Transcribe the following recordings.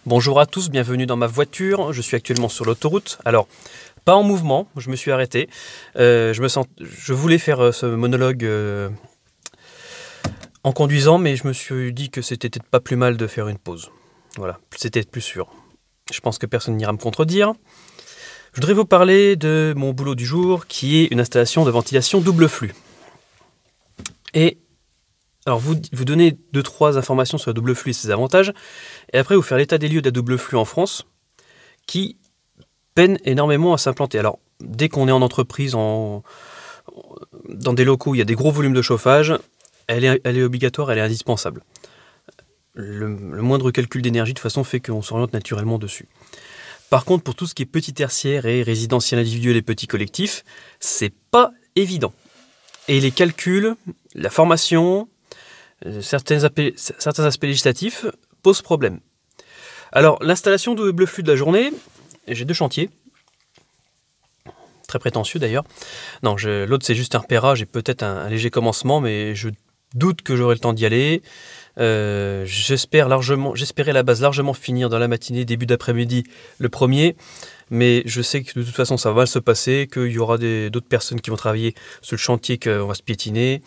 Bonjour à tous, bienvenue dans ma voiture. Je suis actuellement sur l'autoroute. Alors, pas en mouvement, je me suis arrêté. Je voulais faire ce monologue en conduisant, mais je me suis dit que c'était peut-être pas plus mal de faire une pause. Voilà, c'était plus sûr. Je pense que personne n'ira me contredire. Je voudrais vous parler de mon boulot du jour, qui est une installation de ventilation double flux. Et alors vous donner 2-3 informations sur la double flux et ses avantages, et après vous faire l'état des lieux de la double flux en France, qui peine énormément à s'implanter. Alors, dès qu'on est en entreprise, dans des locaux où il y a des gros volumes de chauffage, elle est obligatoire, elle est indispensable. Le moindre calcul d'énergie, de toute façon, fait qu'on s'oriente naturellement dessus. Par contre, pour tout ce qui est petit tertiaire et résidentiel individuel et petit collectif, c'est pas évident. Et les calculs, la formation, certains aspects législatifs posent problème. Alors, l'installation de double flux de la journée, j'ai 2 chantiers. Très prétentieux d'ailleurs. Non, l'autre c'est juste un repérage et peut-être un léger commencement, mais je doute que j'aurai le temps d'y aller. J'espérais à la base largement finir dans la matinée, début d'après-midi, le premier. Mais je sais que de toute façon ça va mal se passer, qu'il y aura d'autres personnes qui vont travailler sur le chantier, qu'on va se piétiner.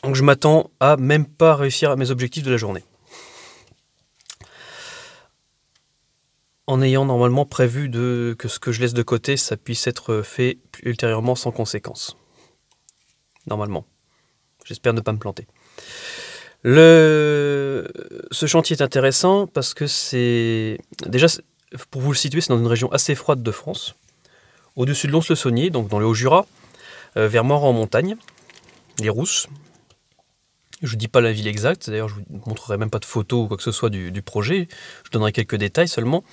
Donc je m'attends à même pas réussir à mes objectifs de la journée. En ayant normalement prévu que ce que je laisse de côté, ça puisse être fait ultérieurement sans conséquence. Normalement. J'espère ne pas me planter. Ce chantier est intéressant parce que c'est... Déjà, pour vous le situer, c'est dans une région assez froide de France, au-dessus de Lons-le-Saunier, donc dans le Haut-Jura, vers Morand-en-Montagne, les Rousses. Je ne vous dis pas la ville exacte, d'ailleurs je ne vous montrerai même pas de photos ou quoi que ce soit du projet, je donnerai quelques détails seulement.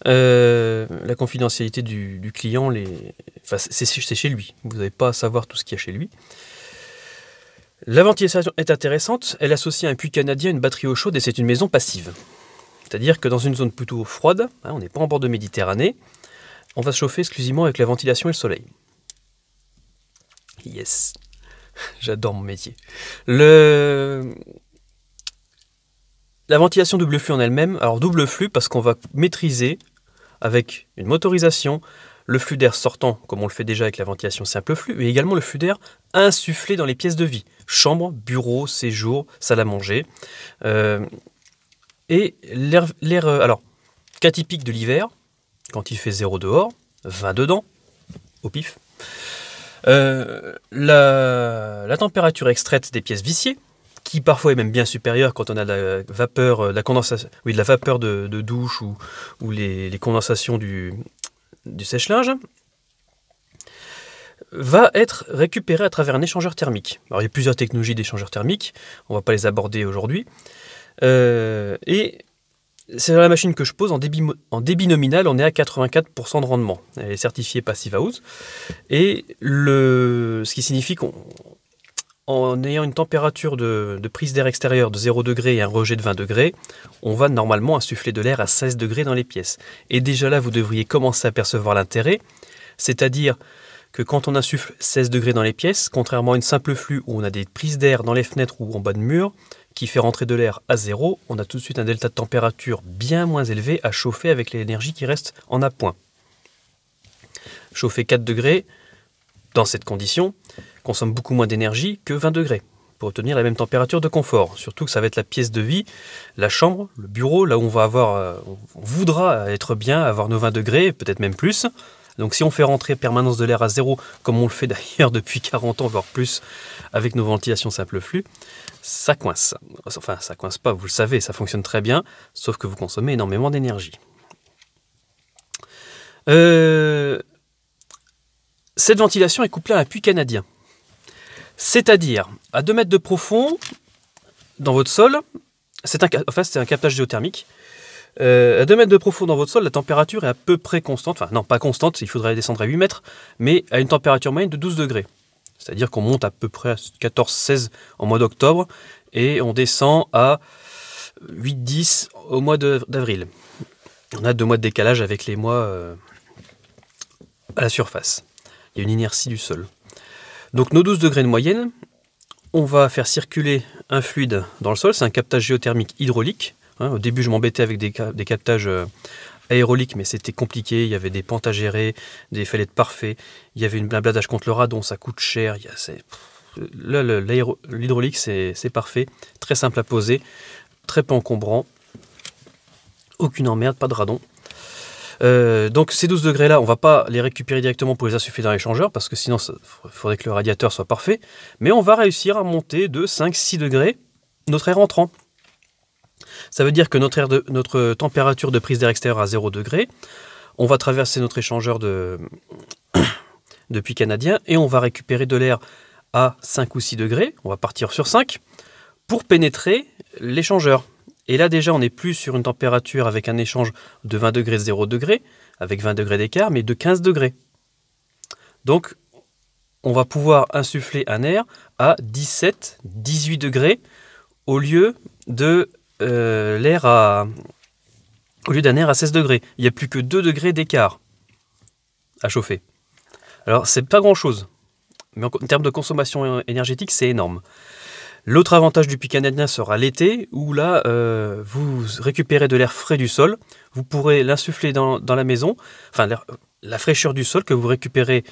La confidentialité du client, c'est chez lui, vous n'avez pas à savoir tout ce qu'il y a chez lui. La ventilation est intéressante, elle associe un puits canadien à une batterie eau chaude et c'est une maison passive. C'est-à-dire que dans une zone plutôt froide, on n'est pas en bord de Méditerranée, on va se chauffer exclusivement avec la ventilation et le soleil. Yes, j'adore mon métier. La ventilation double flux en elle-même, alors double flux parce qu'on va maîtriser avec une motorisation le flux d'air sortant, comme on le fait déjà avec la ventilation simple flux, mais également le flux d'air insufflé dans les pièces de vie, chambre, bureau, séjour, salle à manger. Et l'air, alors, cas typique de l'hiver, quand il fait 0 dehors, 20 dedans, au pif. La température extraite des pièces viciées, qui parfois est même bien supérieure quand on a de la vapeur, de la vapeur de douche ou les condensations du sèche-linge, va être récupérée à travers un échangeur thermique. Alors il y a plusieurs technologies d'échangeurs thermiques, on ne va pas les aborder aujourd'hui. Et c'est la machine que je pose en débit nominal, on est à 84% de rendement. Elle est certifiée Passive House. Et ce qui signifie qu'en ayant une température de prise d'air extérieur de 0 degré et un rejet de 20 degrés, on va normalement insuffler de l'air à 16 degrés dans les pièces. Et déjà là, vous devriez commencer à percevoir l'intérêt, c'est-à-dire que quand on insuffle 16 degrés dans les pièces, contrairement à une simple flux où on a des prises d'air dans les fenêtres ou en bas de mur, qui fait rentrer de l'air à 0, on a tout de suite un delta de température bien moins élevé à chauffer avec l'énergie qui reste en appoint. Chauffer 4 degrés, dans cette condition, consomme beaucoup moins d'énergie que 20 degrés pour obtenir la même température de confort. Surtout que ça va être la pièce de vie, la chambre, le bureau, là où on voudra être bien, avoir nos 20 degrés, peut-être même plus. Donc si on fait rentrer permanence de l'air à 0, comme on le fait d'ailleurs depuis 40 ans, voire plus, avec nos ventilations simple flux, ça coince. Enfin, ça coince pas, vous le savez, ça fonctionne très bien, sauf que vous consommez énormément d'énergie. Cette ventilation est couplée à un puits canadien. C'est-à-dire, à 2 mètres de profond, dans votre sol, c'est un captage géothermique. À 2 mètres de profond dans votre sol, la température est à peu près constante, enfin non pas constante, il faudrait descendre à 8 mètres, mais à une température moyenne de 12 degrés. C'est-à-dire qu'on monte à peu près à 14-16 en mois d'octobre et on descend à 8-10 au mois d'avril. On a 2 mois de décalage avec les mois à la surface. Il y a une inertie du sol. Donc nos 12 degrés de moyenne, on va faire circuler un fluide dans le sol, c'est un captage géothermique hydraulique. Hein, au début, je m'embêtais avec des captages aéroliques, mais c'était compliqué. Il y avait des pentes à gérer, des fallait être parfait. Il y avait un blindage contre le radon, ça coûte cher. Là, l'hydraulique, c'est parfait. Très simple à poser, très peu encombrant. Aucune emmerde, pas de radon. Donc ces 12 degrés là, on va pas les récupérer directement pour les insuffler dans l'échangeur parce que sinon il faudrait que le radiateur soit parfait, mais on va réussir à monter de 5-6 degrés notre air entrant. Ça veut dire que notre température de prise d'air extérieur à 0 degré, on va traverser notre échangeur de puits canadien et on va récupérer de l'air à 5 ou 6 degrés, on va partir sur 5, pour pénétrer l'échangeur. Et là déjà on n'est plus sur une température avec un échange de 20 degrés 0 degrés, avec 20 degrés d'écart, mais de 15 degrés. Donc on va pouvoir insuffler un air à 17-18 degrés au lieu de au lieu d'un air à 16 degrés. Il n'y a plus que 2 degrés d'écart à chauffer. Alors c'est pas grand chose, mais en termes de consommation énergétique c'est énorme. L'autre avantage du puits canadien sera l'été, où là, vous récupérez de l'air frais du sol, vous pourrez l'insuffler dans la maison, enfin la fraîcheur du sol que vous récupérez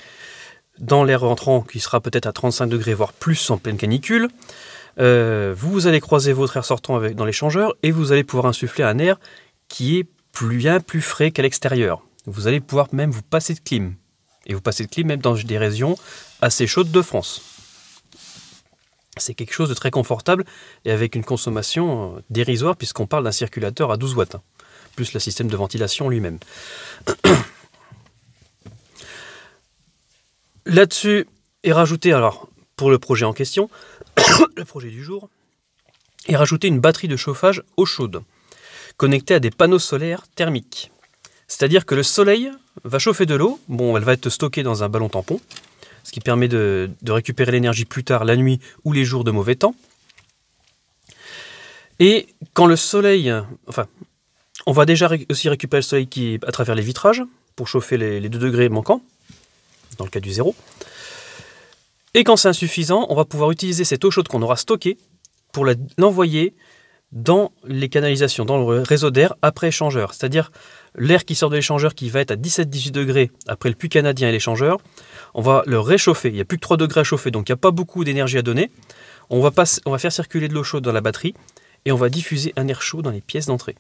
dans l'air entrant, qui sera peut-être à 35 degrés, voire plus en pleine canicule. Vous allez croiser votre air sortant dans l'échangeur, et vous allez pouvoir insuffler un air qui est bien plus frais qu'à l'extérieur. Vous allez pouvoir même vous passer de clim, et vous passez de clim même dans des régions assez chaudes de France. C'est quelque chose de très confortable et avec une consommation dérisoire puisqu'on parle d'un circulateur à 12 watts, plus le système de ventilation lui-même. Là-dessus est rajouté, alors pour le projet en question, le projet du jour, est rajouté une batterie de chauffage eau chaude, connectée à des panneaux solaires thermiques. C'est-à-dire que le soleil va chauffer de l'eau, bon elle va être stockée dans un ballon tampon, ce qui permet de récupérer l'énergie plus tard, la nuit ou les jours de mauvais temps. Et quand le soleil... Enfin, on va déjà aussi récupérer le soleil qui est à travers les vitrages, pour chauffer les 2 degrés manquants, dans le cas du 0. Et quand c'est insuffisant, on va pouvoir utiliser cette eau chaude qu'on aura stockée pour l'envoyer dans les canalisations, dans le réseau d'air après échangeur. C'est-à-dire l'air qui sort de l'échangeur qui va être à 17-18 degrés après le puits canadien et l'échangeur, on va le réchauffer. Il n'y a plus que 3 degrés à chauffer, donc il n'y a pas beaucoup d'énergie à donner. On va faire circuler de l'eau chaude dans la batterie et on va diffuser un air chaud dans les pièces d'entrée.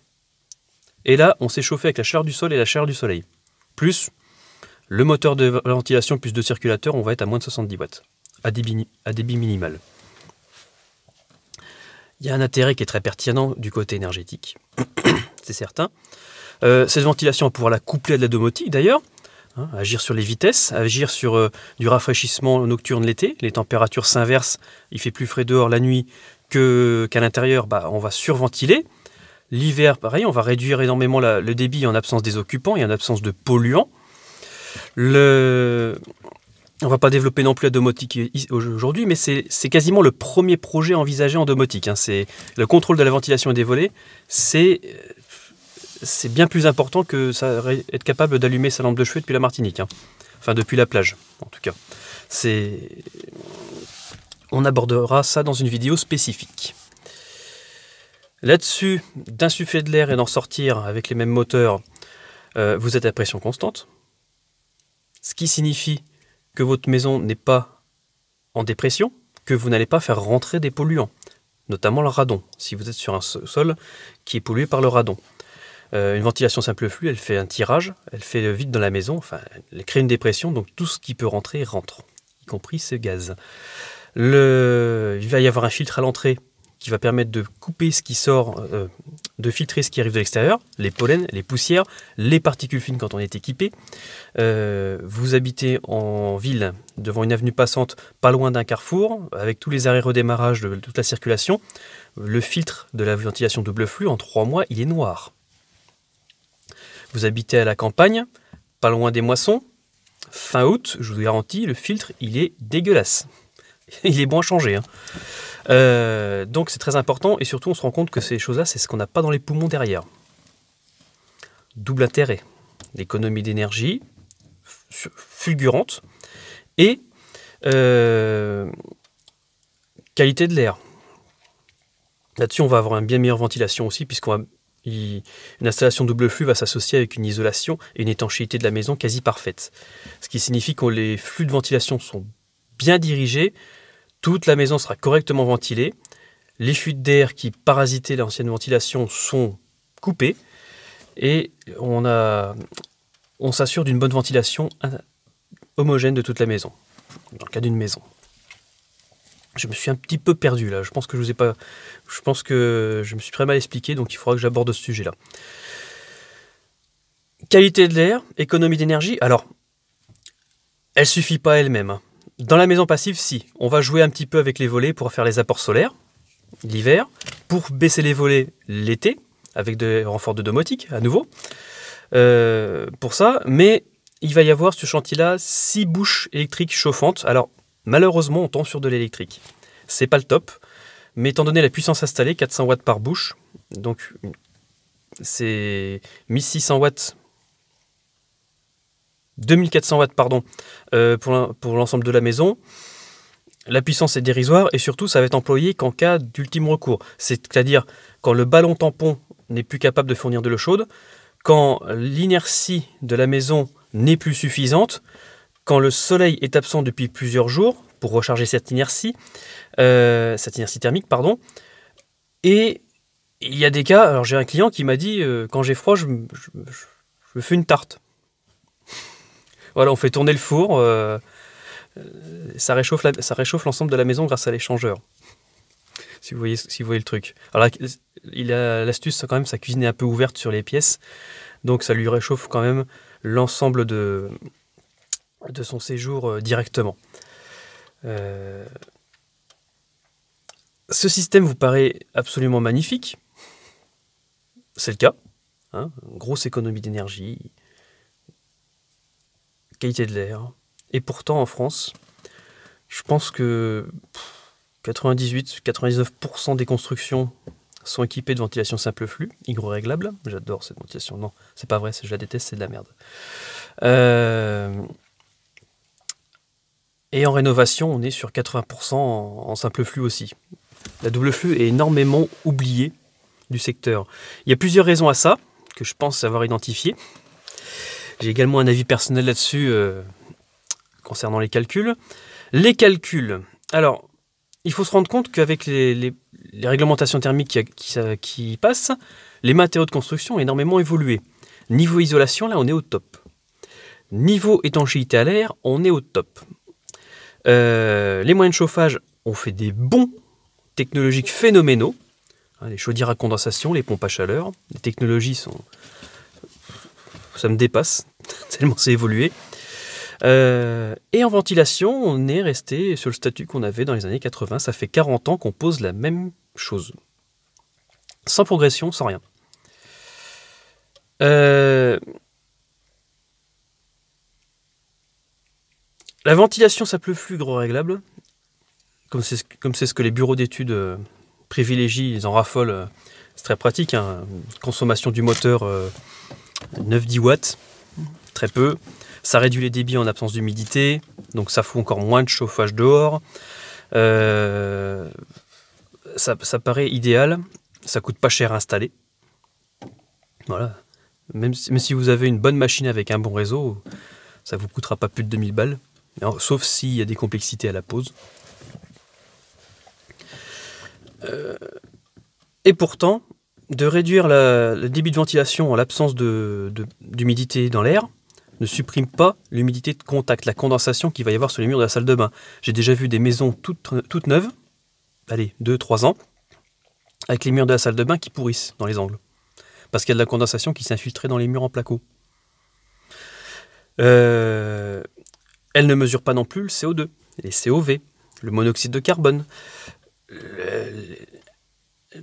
Et là, on s'est chauffé avec la chaleur du sol et la chaleur du soleil. Plus le moteur de ventilation plus de circulateur, on va être à moins de 70 watts, à débit minimal. Il y a un intérêt qui est très pertinent du côté énergétique, c'est certain. Cette ventilation, on va pouvoir la coupler à de la domotique d'ailleurs, hein, agir sur les vitesses, agir sur du rafraîchissement nocturne l'été. Les températures s'inversent, il fait plus frais dehors la nuit qu'à l'intérieur, on va surventiler. L'hiver, pareil, on va réduire énormément le débit en absence des occupants et en absence de polluants. On ne va pas développer non plus la domotique aujourd'hui, mais c'est quasiment le premier projet envisagé en domotique. Hein. C'est le contrôle de la ventilation et des volets, c'est bien plus important que être capable d'allumer sa lampe de chevet depuis la Martinique. Hein. Enfin, depuis la plage, en tout cas. On abordera ça dans une vidéo spécifique. Là-dessus, d'insuffler de l'air et d'en sortir avec les mêmes moteurs, vous êtes à pression constante. Ce qui signifie que votre maison n'est pas en dépression, que vous n'allez pas faire rentrer des polluants, notamment le radon, si vous êtes sur un sol qui est pollué par le radon. Une ventilation simple flux, elle fait un tirage, elle fait le vide dans la maison, enfin, elle crée une dépression, donc tout ce qui peut rentrer rentre, y compris ce gaz. Il va y avoir un filtre à l'entrée qui va permettre de couper ce qui sort, de filtrer ce qui arrive de l'extérieur, les pollens, les poussières, les particules fines quand on est équipé. Vous habitez en ville, devant une avenue passante, pas loin d'un carrefour, avec tous les arrêts redémarrage de toute la circulation. Le filtre de la ventilation double flux, en 3 mois, il est noir. Vous habitez à la campagne, pas loin des moissons, fin août, je vous garantis, le filtre, il est dégueulasse. Il est bon à changer. Hein. Donc c'est très important et surtout on se rend compte que ces choses-là, c'est ce qu'on n'a pas dans les poumons derrière. Double intérêt, l'économie d'énergie fulgurante et qualité de l'air. Là-dessus, on va avoir une bien meilleure ventilation aussi, une installation double flux va s'associer avec une isolation et une étanchéité de la maison quasi parfaite. Ce qui signifie que les flux de ventilation sont bien dirigés, toute la maison sera correctement ventilée, les fuites d'air qui parasitaient l'ancienne ventilation sont coupées et on s'assure d'une bonne ventilation homogène de toute la maison, dans le cas d'une maison. Je me suis un petit peu perdu là, je pense que je me suis très mal expliqué, donc il faudra que j'aborde ce sujet-là. Qualité de l'air, économie d'énergie, alors, elle suffit pas elle-même. Dans la maison passive, si, on va jouer un petit peu avec les volets pour faire les apports solaires, l'hiver, pour baisser les volets l'été, avec des renforts de domotique, à nouveau, pour ça, mais il va y avoir sur ce chantier-là 6 bouches électriques chauffantes. Alors, malheureusement, on tombe sur de l'électrique. C'est pas le top, mais étant donné la puissance installée, 400 watts par bouche, donc c'est 1600 watts, 2400 watts, pardon, pour l'ensemble de la maison. La puissance est dérisoire et surtout, ça va être employé qu'en cas d'ultime recours. C'est-à-dire quand le ballon tampon n'est plus capable de fournir de l'eau chaude, quand l'inertie de la maison n'est plus suffisante, quand le soleil est absent depuis plusieurs jours pour recharger cette inertie thermique, pardon. Et il y a des cas, alors j'ai un client qui m'a dit quand j'ai froid, je me fais une tarte. Voilà, on fait tourner le four, ça réchauffe l'ensemble de la maison grâce à l'échangeur. Si vous voyez le truc. Alors là, il a l'astuce quand même, sa cuisine est un peu ouverte sur les pièces, donc ça lui réchauffe quand même l'ensemble de son séjour directement. Ce système vous paraît absolument magnifique. C'est le cas. Grosse économie d'énergie, qualité de l'air. Et pourtant, en France, je pense que 98-99% des constructions sont équipées de ventilation simple flux, hygroréglable. J'adore cette ventilation. Non, c'est pas vrai, je la déteste, c'est de la merde. Et en rénovation, on est sur 80% en simple flux aussi. La double flux est énormément oubliée du secteur. Il y a plusieurs raisons à ça, que je pense avoir identifiées. J'ai également un avis personnel là-dessus concernant les calculs. Les calculs. Alors, il faut se rendre compte qu'avec les réglementations thermiques qui passent, les matériaux de construction ont énormément évolué. Niveau isolation, là, on est au top. Niveau étanchéité à l'air, on est au top. Les moyens de chauffage ont fait des bons technologiques phénoménaux. Les chaudières à condensation, les pompes à chaleur. Les technologies ça me dépasse, tellement c'est évolué. Et en ventilation, on est resté sur le statut qu'on avait dans les années 80. Ça fait 40 ans qu'on pose la même chose. Sans progression, sans rien. La ventilation simple flux hygroréglable, comme c'est ce que les bureaux d'études privilégient, ils en raffolent, c'est très pratique. Consommation du moteur 9-10 watts, très peu. Ça réduit les débits en absence d'humidité, donc ça fout encore moins de chauffage dehors. Ça paraît idéal, ça coûte pas cher à installer. Voilà. Même si vous avez une bonne machine avec un bon réseau, ça vous coûtera pas plus de 2000 balles. Alors, sauf s'il y a des complexités à la pose. Et pourtant, de réduire le débit de ventilation en l'absence d'humidité dans l'air ne supprime pas l'humidité de contact, la condensation qu'il va y avoir sur les murs de la salle de bain. J'ai déjà vu des maisons toutes neuves, allez, 2-3 ans, avec les murs de la salle de bain qui pourrissent dans les angles. Parce qu'il y a de la condensation qui s'est infiltrée dans les murs en placo. Elle ne mesure pas non plus le CO2, les COV, le monoxyde de carbone,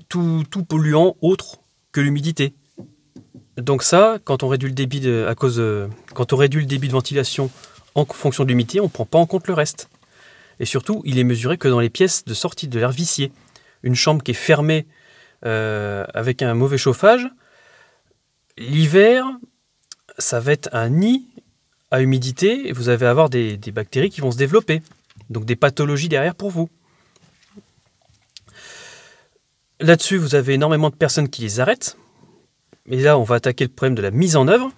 tout polluant autre que l'humidité. Donc ça, quand on réduit le débit quand on réduit le débit de ventilation en fonction de l'humidité, on ne prend pas en compte le reste. Et surtout, il est mesuré que dans les pièces de sortie de l'air vicié. Une chambre qui est fermée avec un mauvais chauffage, l'hiver, ça va être un nid à humidité et vous allez avoir des bactéries qui vont se développer. Donc des pathologies derrière pour vous. Là-dessus, vous avez énormément de personnes qui les arrêtent. Et là, on va attaquer le problème de la mise en œuvre,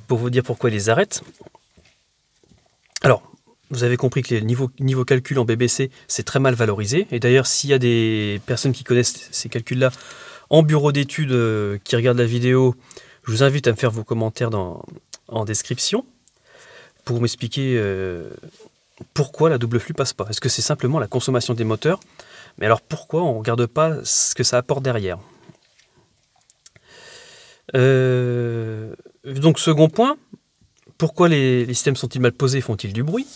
pour vous dire pourquoi ils les arrêtent. Alors, vous avez compris que les niveau calcul en BBC, c'est très mal valorisé. Et d'ailleurs, s'il y a des personnes qui connaissent ces calculs-là en bureau d'études qui regardent la vidéo, je vous invite à me faire vos commentaires en description pour m'expliquer pourquoi la double flux passe pas. Est-ce que c'est simplement la consommation des moteurs? Mais alors pourquoi on ne regarde pas ce que ça apporte derrière? Donc second point, pourquoi les systèmes sont-ils mal posés, font-ils du bruit?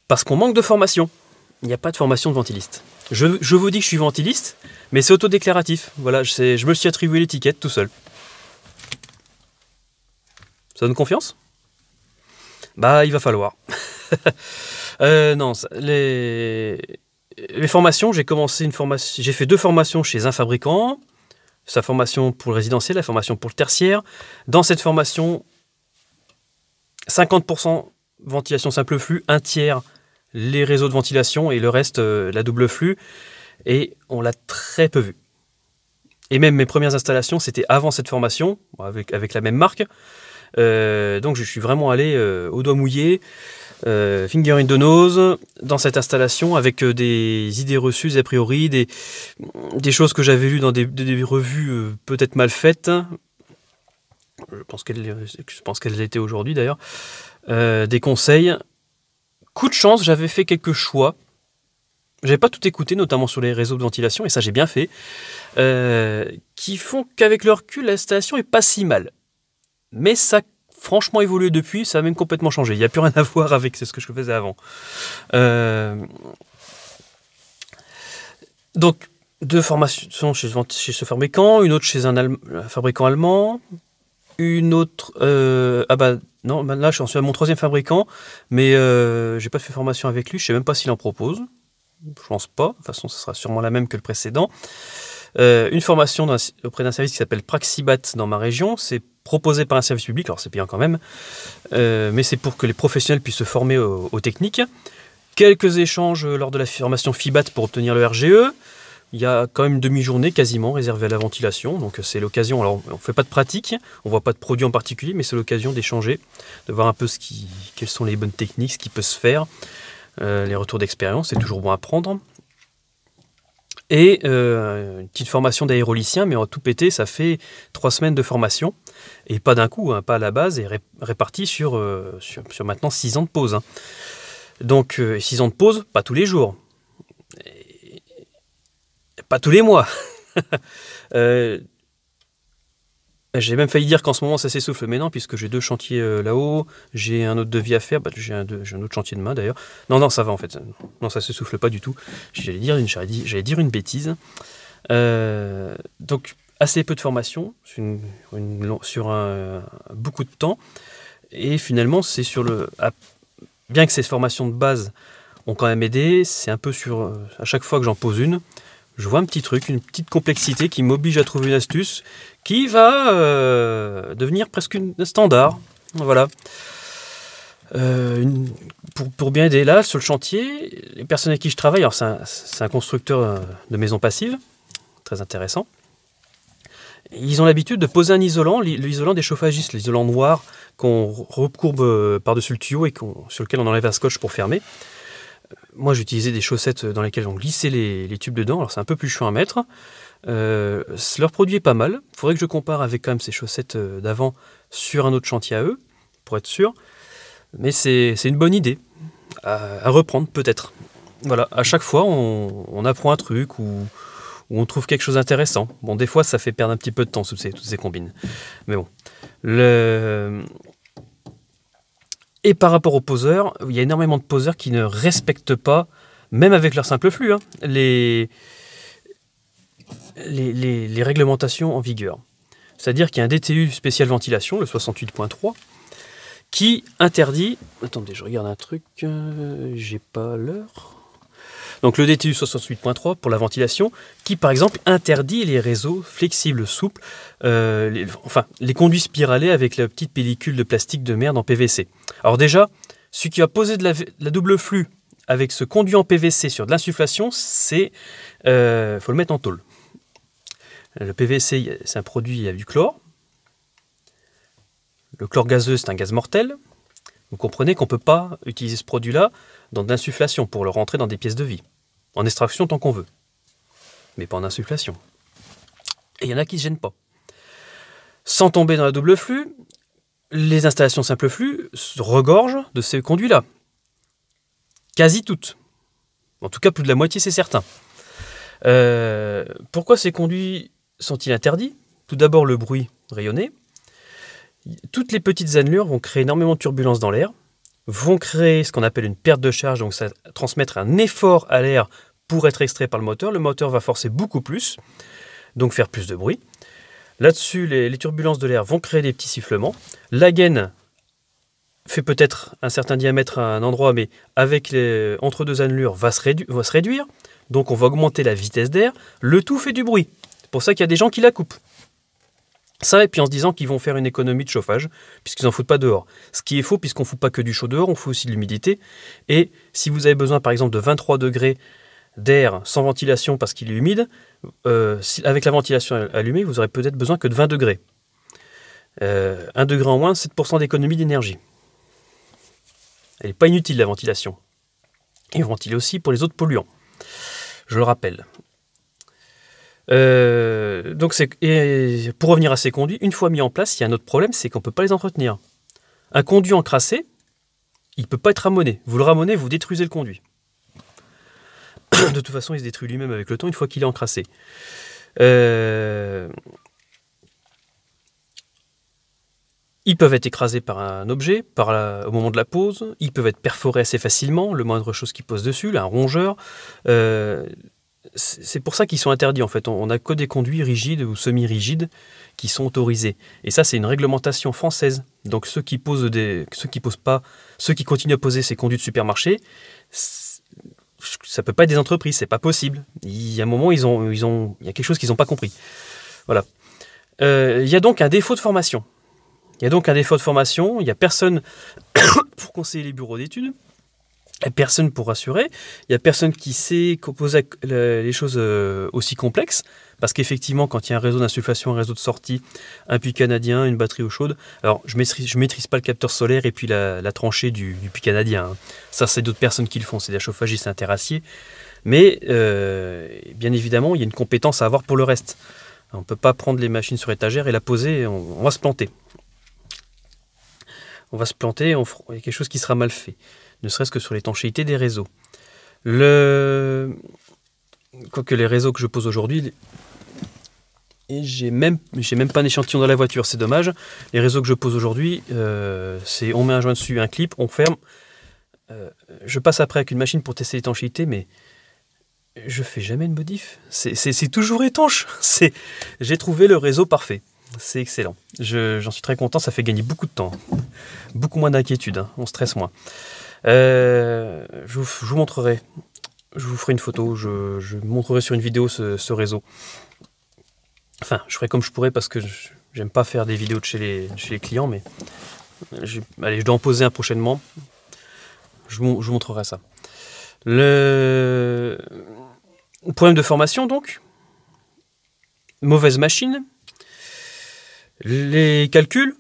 Parce qu'on manque de formation. Il n'y a pas de formation de ventiliste. Je vous dis que je suis ventiliste, mais c'est autodéclaratif. Voilà, je me suis attribué l'étiquette tout seul. Ça donne confiance? Bah, il va falloir. Non, les formations, j'ai fait 2 formations chez un fabricant. Sa formation pour le résidentiel, la formation pour le tertiaire. Dans cette formation, 50% ventilation simple flux, 1/3 les réseaux de ventilation et le reste la double flux. Et on l'a très peu vu. Et même mes premières installations, c'était avant cette formation, avec la même marque. Donc je suis vraiment allé au doigt mouillé, finger in the nose, dans cette installation, avec des idées reçues, des a priori, des choses que j'avais lues dans des revues peut-être mal faites. Je pense qu'elles l'étaient aujourd'hui d'ailleurs. Des conseils. Coup de chance, j'avais fait quelques choix. J'avais pas tout écouté, notamment sur les réseaux de ventilation, et ça j'ai bien fait, qui font qu'avec le recul, l'installation est pas si mal. Mais ça a franchement évolué depuis, ça a même complètement changé. Il n'y a plus rien à voir avec ce que je faisais avant. Donc, 2 formations chez ce fabricant, une autre chez un fabricant allemand, une autre... non, là je suis à mon 3e fabricant, mais j'ai pas fait formation avec lui, je sais même pas s'il en propose. Je pense pas, de toute façon ce sera sûrement la même que le précédent. Une formation auprès d'un service qui s'appelle Praxibat dans ma région, c'est proposé par un service public, alors c'est payant quand même, mais c'est pour que les professionnels puissent se former aux techniques. Quelques échanges lors de la formation FIBAT pour obtenir le RGE. Il y a quand même une demi-journée quasiment réservée à la ventilation, donc c'est l'occasion, alors on ne fait pas de pratique, on ne voit pas de produit en particulier, mais c'est l'occasion d'échanger, de voir un peu quelles sont les bonnes techniques, ce qui peut se faire, les retours d'expérience, c'est toujours bon à prendre. Et une petite formation d'aérolicien, mais en tout pété, ça fait 3 semaines de formation, et pas d'un coup, hein, pas à la base, et réparti sur maintenant 6 ans de pause. Hein. Donc 6 ans de pause, pas tous les jours. Pas tous les mois. J'ai même failli dire qu'en ce moment ça s'essouffle, mais non, puisque j'ai 2 chantiers là-haut, j'ai un autre devis à faire, j'ai un autre chantier demain d'ailleurs. Non, ça va en fait. Non, ça s'essouffle pas du tout. J'allais dire une bêtise. Donc, assez peu de formation sur beaucoup de temps. Et finalement, c'est bien que ces formations de base ont quand même aidé, c'est un peu à chaque fois que j'en pose une, je vois un petit truc, une petite complexité qui m'oblige à trouver une astuce qui va devenir presque un standard. Voilà. Pour bien aider là, sur le chantier, les personnes avec qui je travaille, alors c'est un constructeur de maisons passives, très intéressant. Ils ont l'habitude de poser un isolant, l'isolant des chauffagistes, l'isolant noir qu'on recourbe par-dessus le tuyau et sur lequel on enlève un scotch pour fermer. Moi, j'utilisais des chaussettes dans lesquelles on glissait les tubes dedans. Alors, c'est un peu plus chiant à mettre. Leur produit est pas mal. Il faudrait que je compare avec quand même ces chaussettes d'avant sur un autre chantier à eux, pour être sûr. Mais c'est une bonne idée à reprendre, peut-être. Voilà, à chaque fois, on apprend un truc ou on trouve quelque chose d'intéressant. Bon, des fois, ça fait perdre un petit peu de temps, toutes ces combines. Mais bon. Et par rapport aux poseurs, il y a énormément de poseurs qui ne respectent pas, même avec leur simple flux, hein, les réglementations en vigueur. C'est-à-dire qu'il y a un DTU spécial ventilation, le 68.3, qui interdit... Attendez, je regarde un truc, j'ai pas l'heure... Donc le DTU 68.3 pour la ventilation, qui par exemple interdit les réseaux flexibles, souples, les conduits spiralés avec la petite pellicule de plastique de merde en PVC. Alors déjà, celui qui va poser de la double flux avec ce conduit en PVC sur de l'insufflation, faut le mettre en tôle. Le PVC, c'est un produit avec du chlore. Le chlore gazeux, c'est un gaz mortel. Vous comprenez qu'on ne peut pas utiliser ce produit-là dans de l'insufflation pour le rentrer dans des pièces de vie. En extraction tant qu'on veut, mais pas en insufflation. Et il y en a qui ne se gênent pas. Sans tomber dans la double flux, les installations simple flux se regorgent de ces conduits-là. Quasi toutes. En tout cas, plus de la moitié, c'est certain. Pourquoi ces conduits sont-ils interdits? Tout d'abord, le bruit rayonné. Toutes les petites annelures vont créer énormément de turbulences dans l'air, vont créer ce qu'on appelle une perte de charge, donc ça va transmettre un effort à l'air pour être extrait par le moteur. Le moteur va forcer beaucoup plus, donc faire plus de bruit. Là-dessus, les turbulences de l'air vont créer des petits sifflements. La gaine fait peut-être un certain diamètre à un endroit, mais avec entre deux annelures va se réduire. Donc on va augmenter la vitesse d'air. Le tout fait du bruit. C'est pour ça qu'il y a des gens qui la coupent. Ça, et puis en se disant qu'ils vont faire une économie de chauffage, puisqu'ils n'en foutent pas dehors. Ce qui est faux, puisqu'on ne fout pas que du chaud dehors, on fout aussi de l'humidité. Et si vous avez besoin, par exemple, de 23 degrés d'air sans ventilation parce qu'il est humide, avec la ventilation allumée, vous aurez peut-être besoin que de 20 degrés. 1 degré en moins, 7% d'économie d'énergie. Elle n'est pas inutile, la ventilation. Et on ventile aussi pour les autres polluants. Je le rappelle. Donc pour revenir à ces conduits, une fois mis en place, il y a un autre problème, c'est qu'on ne peut pas les entretenir. Un conduit encrassé, il ne peut pas être ramoné. Vous le ramonez, vous détruisez le conduit. De toute façon, il se détruit lui-même avec le temps une fois qu'il est encrassé. Ils peuvent être écrasés par un objet au moment de la pose. Ils peuvent être perforés assez facilement, le moindre chose qui pose dessus, là, un rongeur. C'est pour ça qu'ils sont interdits en fait. On n'a que des conduits rigides ou semi-rigides qui sont autorisés. Et ça, c'est une réglementation française. Donc ceux qui continuent à poser ces conduits de supermarché, ça peut pas être des entreprises, c'est pas possible. Il y a un moment, il y a quelque chose qu'ils n'ont pas compris. Voilà. Il y a donc un défaut de formation. Il n'y a personne pour conseiller les bureaux d'études. Il n'y a personne pour rassurer. Il n'y a personne qui sait composer les choses aussi complexes. Parce qu'effectivement, quand il y a un réseau d'insufflation, un réseau de sortie, un puits canadien, une batterie eau chaude, alors je maîtrise pas le capteur solaire et puis la tranchée du puits canadien. Hein. Ça, c'est d'autres personnes qui le font. C'est des chauffagistes interaciers. Mais bien évidemment, il y a une compétence à avoir pour le reste. On ne peut pas prendre les machines sur étagère et la poser. On va se planter. Il y a quelque chose qui sera mal fait. Ne serait-ce que sur l'étanchéité des réseaux. Quoique les réseaux que je pose aujourd'hui, et j'ai même pas un échantillon dans la voiture, c'est dommage. Les réseaux que je pose aujourd'hui, c'est on met un joint dessus, un clip, on ferme. Je passe après avec une machine pour tester l'étanchéité, mais je fais jamais de modif. C'est toujours étanche. J'ai trouvé le réseau parfait. C'est excellent. J'en suis très content, ça fait gagner beaucoup de temps. Beaucoup moins d'inquiétude, hein. On stresse moins. Je vous montrerai. Je vous ferai une photo, je montrerai sur une vidéo ce réseau. Enfin, je ferai comme je pourrai parce que j'aime pas faire des vidéos de chez les clients, mais je dois en poser un prochainement. Je vous montrerai ça. Le problème de formation, donc. Mauvaise machine. Les calculs.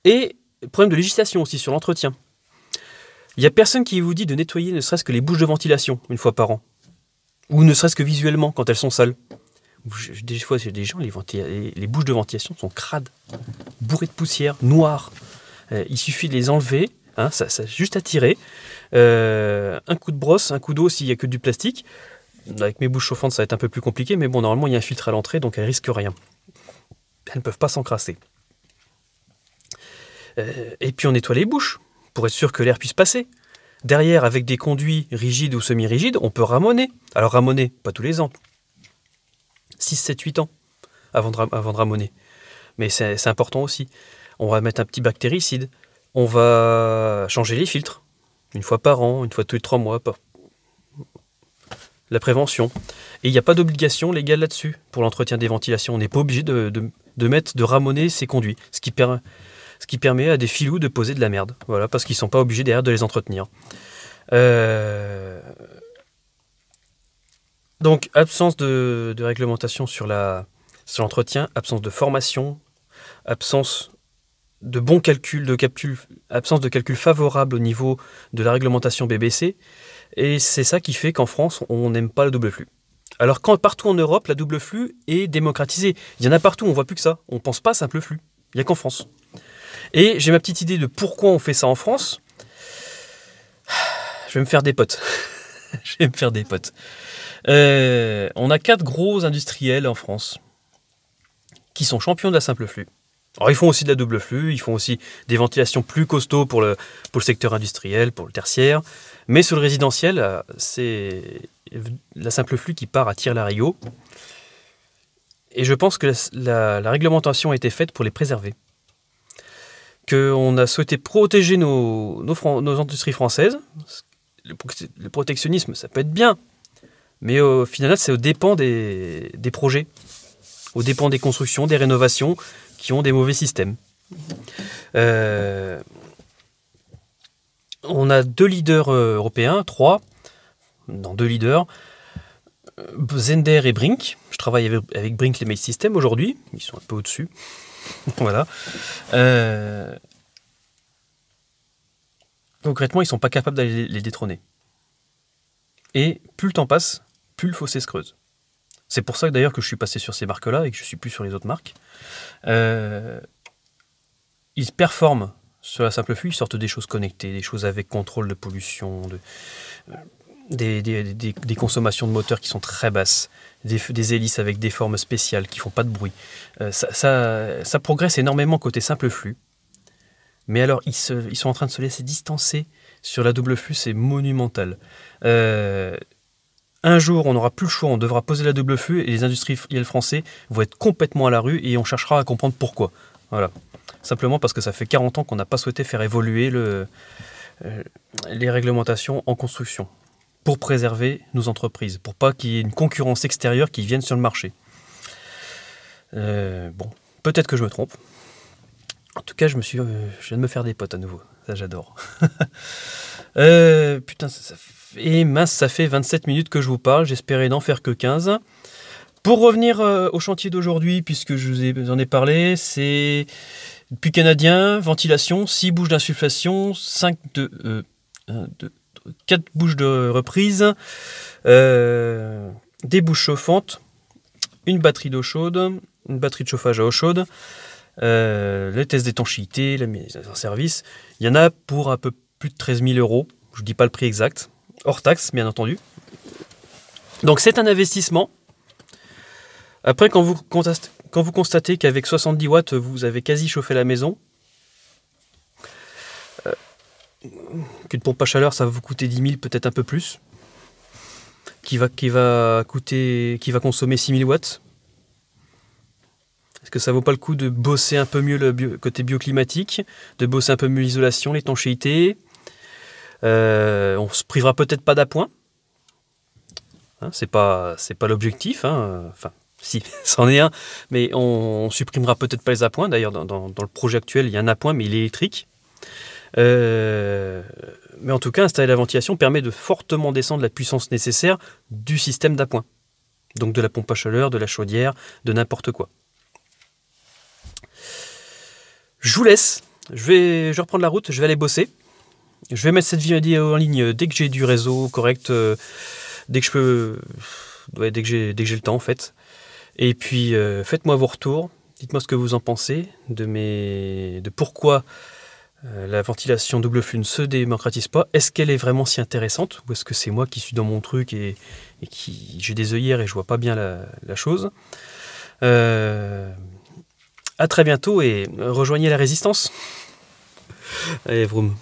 Et problème de législation aussi sur l'entretien. Il n'y a personne qui vous dit de nettoyer ne serait-ce que les bouches de ventilation une fois par an. Ou ne serait-ce que visuellement quand elles sont sales. Des fois, j'ai des gens, les bouches de ventilation sont crades, bourrées de poussière, noires. Il suffit de les enlever, hein, ça juste à tirer. Un coup de brosse, un coup d'eau s'il n'y a que du plastique. Avec mes bouches chauffantes, ça va être un peu plus compliqué, mais bon, normalement, il y a un filtre à l'entrée, donc elles risquent rien. Elles ne peuvent pas s'encrasser. Et puis on nettoie les bouches, pour être sûr que l'air puisse passer. Derrière, avec des conduits rigides ou semi-rigides, on peut ramoner. Alors ramoner, pas tous les ans. 6, 7, 8 ans avant de ramoner. Mais c'est important aussi. On va mettre un petit bactéricide. On va changer les filtres. Une fois par an, une fois tous les 3 mois. La prévention. Et il n'y a pas d'obligation légale là-dessus pour l'entretien des ventilations. On n'est pas obligé de ramoner ces conduits. Ce qui permet à des filous de poser de la merde. Voilà, parce qu'ils ne sont pas obligés derrière de les entretenir. Donc, absence de réglementation sur sur l'entretien, absence de formation, absence de bons calculs, absence de calcul favorable au niveau de la réglementation BBC. Et c'est ça qui fait qu'en France, on n'aime pas le double flux. Alors quand partout en Europe, la double flux est démocratisée. Il y en a partout, on voit plus que ça. On ne pense pas simple flux. Il n'y a qu'en France. Et j'ai ma petite idée de pourquoi on fait ça en France. Je vais me faire des potes. On a 4 gros industriels en France qui sont champions de la simple flux. Alors ils font aussi de la double flux, ils font aussi des ventilations plus costauds pour le secteur industriel, pour le tertiaire. Mais sur le résidentiel, c'est la simple flux qui part à tire-larigot. Et je pense que la réglementation a été faite pour les préserver. Qu'on a souhaité protéger nos industries françaises. Le protectionnisme, ça peut être bien. Mais au final, c'est aux dépens des projets, aux dépens des constructions, des rénovations qui ont des mauvais systèmes. On a 2 leaders européens, 3, non 2 leaders, Zehnder et Brink. Je travaille avec Brink les Mail Systems aujourd'hui, ils sont un peu au-dessus. Voilà. Concrètement, ils ne sont pas capables d'aller les détrôner. Et plus le temps passe, plus le fossé se creuse. C'est pour ça que d'ailleurs que je suis passé sur ces marques-là et que je ne suis plus sur les autres marques. Ils performent sur la simple flux, ils sortent des choses connectées, des choses avec contrôle de pollution, des consommations de moteurs qui sont très basses, des hélices avec des formes spéciales qui ne font pas de bruit. Ça progresse énormément côté simple flux. Mais alors, ils sont en train de se laisser distancer sur la double flux, c'est monumental. Un jour, on n'aura plus le choix, on devra poser la double flux et les industriels français vont être complètement à la rue et on cherchera à comprendre pourquoi. Voilà. Simplement parce que ça fait 40 ans qu'on n'a pas souhaité faire évoluer les réglementations en construction pour préserver nos entreprises, pour pas qu'il y ait une concurrence extérieure qui vienne sur le marché. Bon, peut-être que je me trompe. En tout cas, je viens de me faire des potes à nouveau. Ça, j'adore. Putain, ça fait 27 minutes que je vous parle. J'espérais n'en faire que 15. Pour revenir au chantier d'aujourd'hui, puisque je vous en ai parlé, c'est puits canadien, ventilation, 6 bouches d'insufflation, 4 bouches de reprise, des bouches chauffantes, une batterie d'eau chaude, une batterie de chauffage à eau chaude, les tests d'étanchéité, la mise en service. Il y en a pour un peu plus de 13 000 €. Je ne dis pas le prix exact, hors taxe, bien entendu. Donc c'est un investissement. Après, quand vous constatez qu'avec 70 watts, vous avez quasi chauffé la maison, qu'une pompe à chaleur, ça va vous coûter 10 000, peut-être un peu plus, qui va consommer 6 000 watts. Est-ce que ça vaut pas le coup de bosser un peu mieux le côté bioclimatique, de bosser un peu mieux l'isolation, l'étanchéité? On se privera peut-être pas d'appoint. Hein, c'est pas l'objectif. Hein. Enfin, si, c'en est un, mais on supprimera peut-être pas les appoints. D'ailleurs, dans le projet actuel, il y a un appoint, mais il est électrique. Mais en tout cas, installer la ventilation permet de fortement descendre la puissance nécessaire du système d'appoint. Donc de la pompe à chaleur, de la chaudière, de n'importe quoi. Je vous laisse. Je vais reprendre la route, je vais aller bosser. Je vais mettre cette vidéo en ligne dès que j'ai du réseau correct, dès que je peux, dès que j'ai le temps en fait. Et puis faites-moi vos retours, dites-moi ce que vous en pensez de pourquoi la ventilation double flux ne se démocratise pas. Est-ce qu'elle est vraiment si intéressante ou est-ce que c'est moi qui suis dans mon truc et qui j'ai des œillères et je vois pas bien la chose. À très bientôt et rejoignez la résistance. Allez, vroom.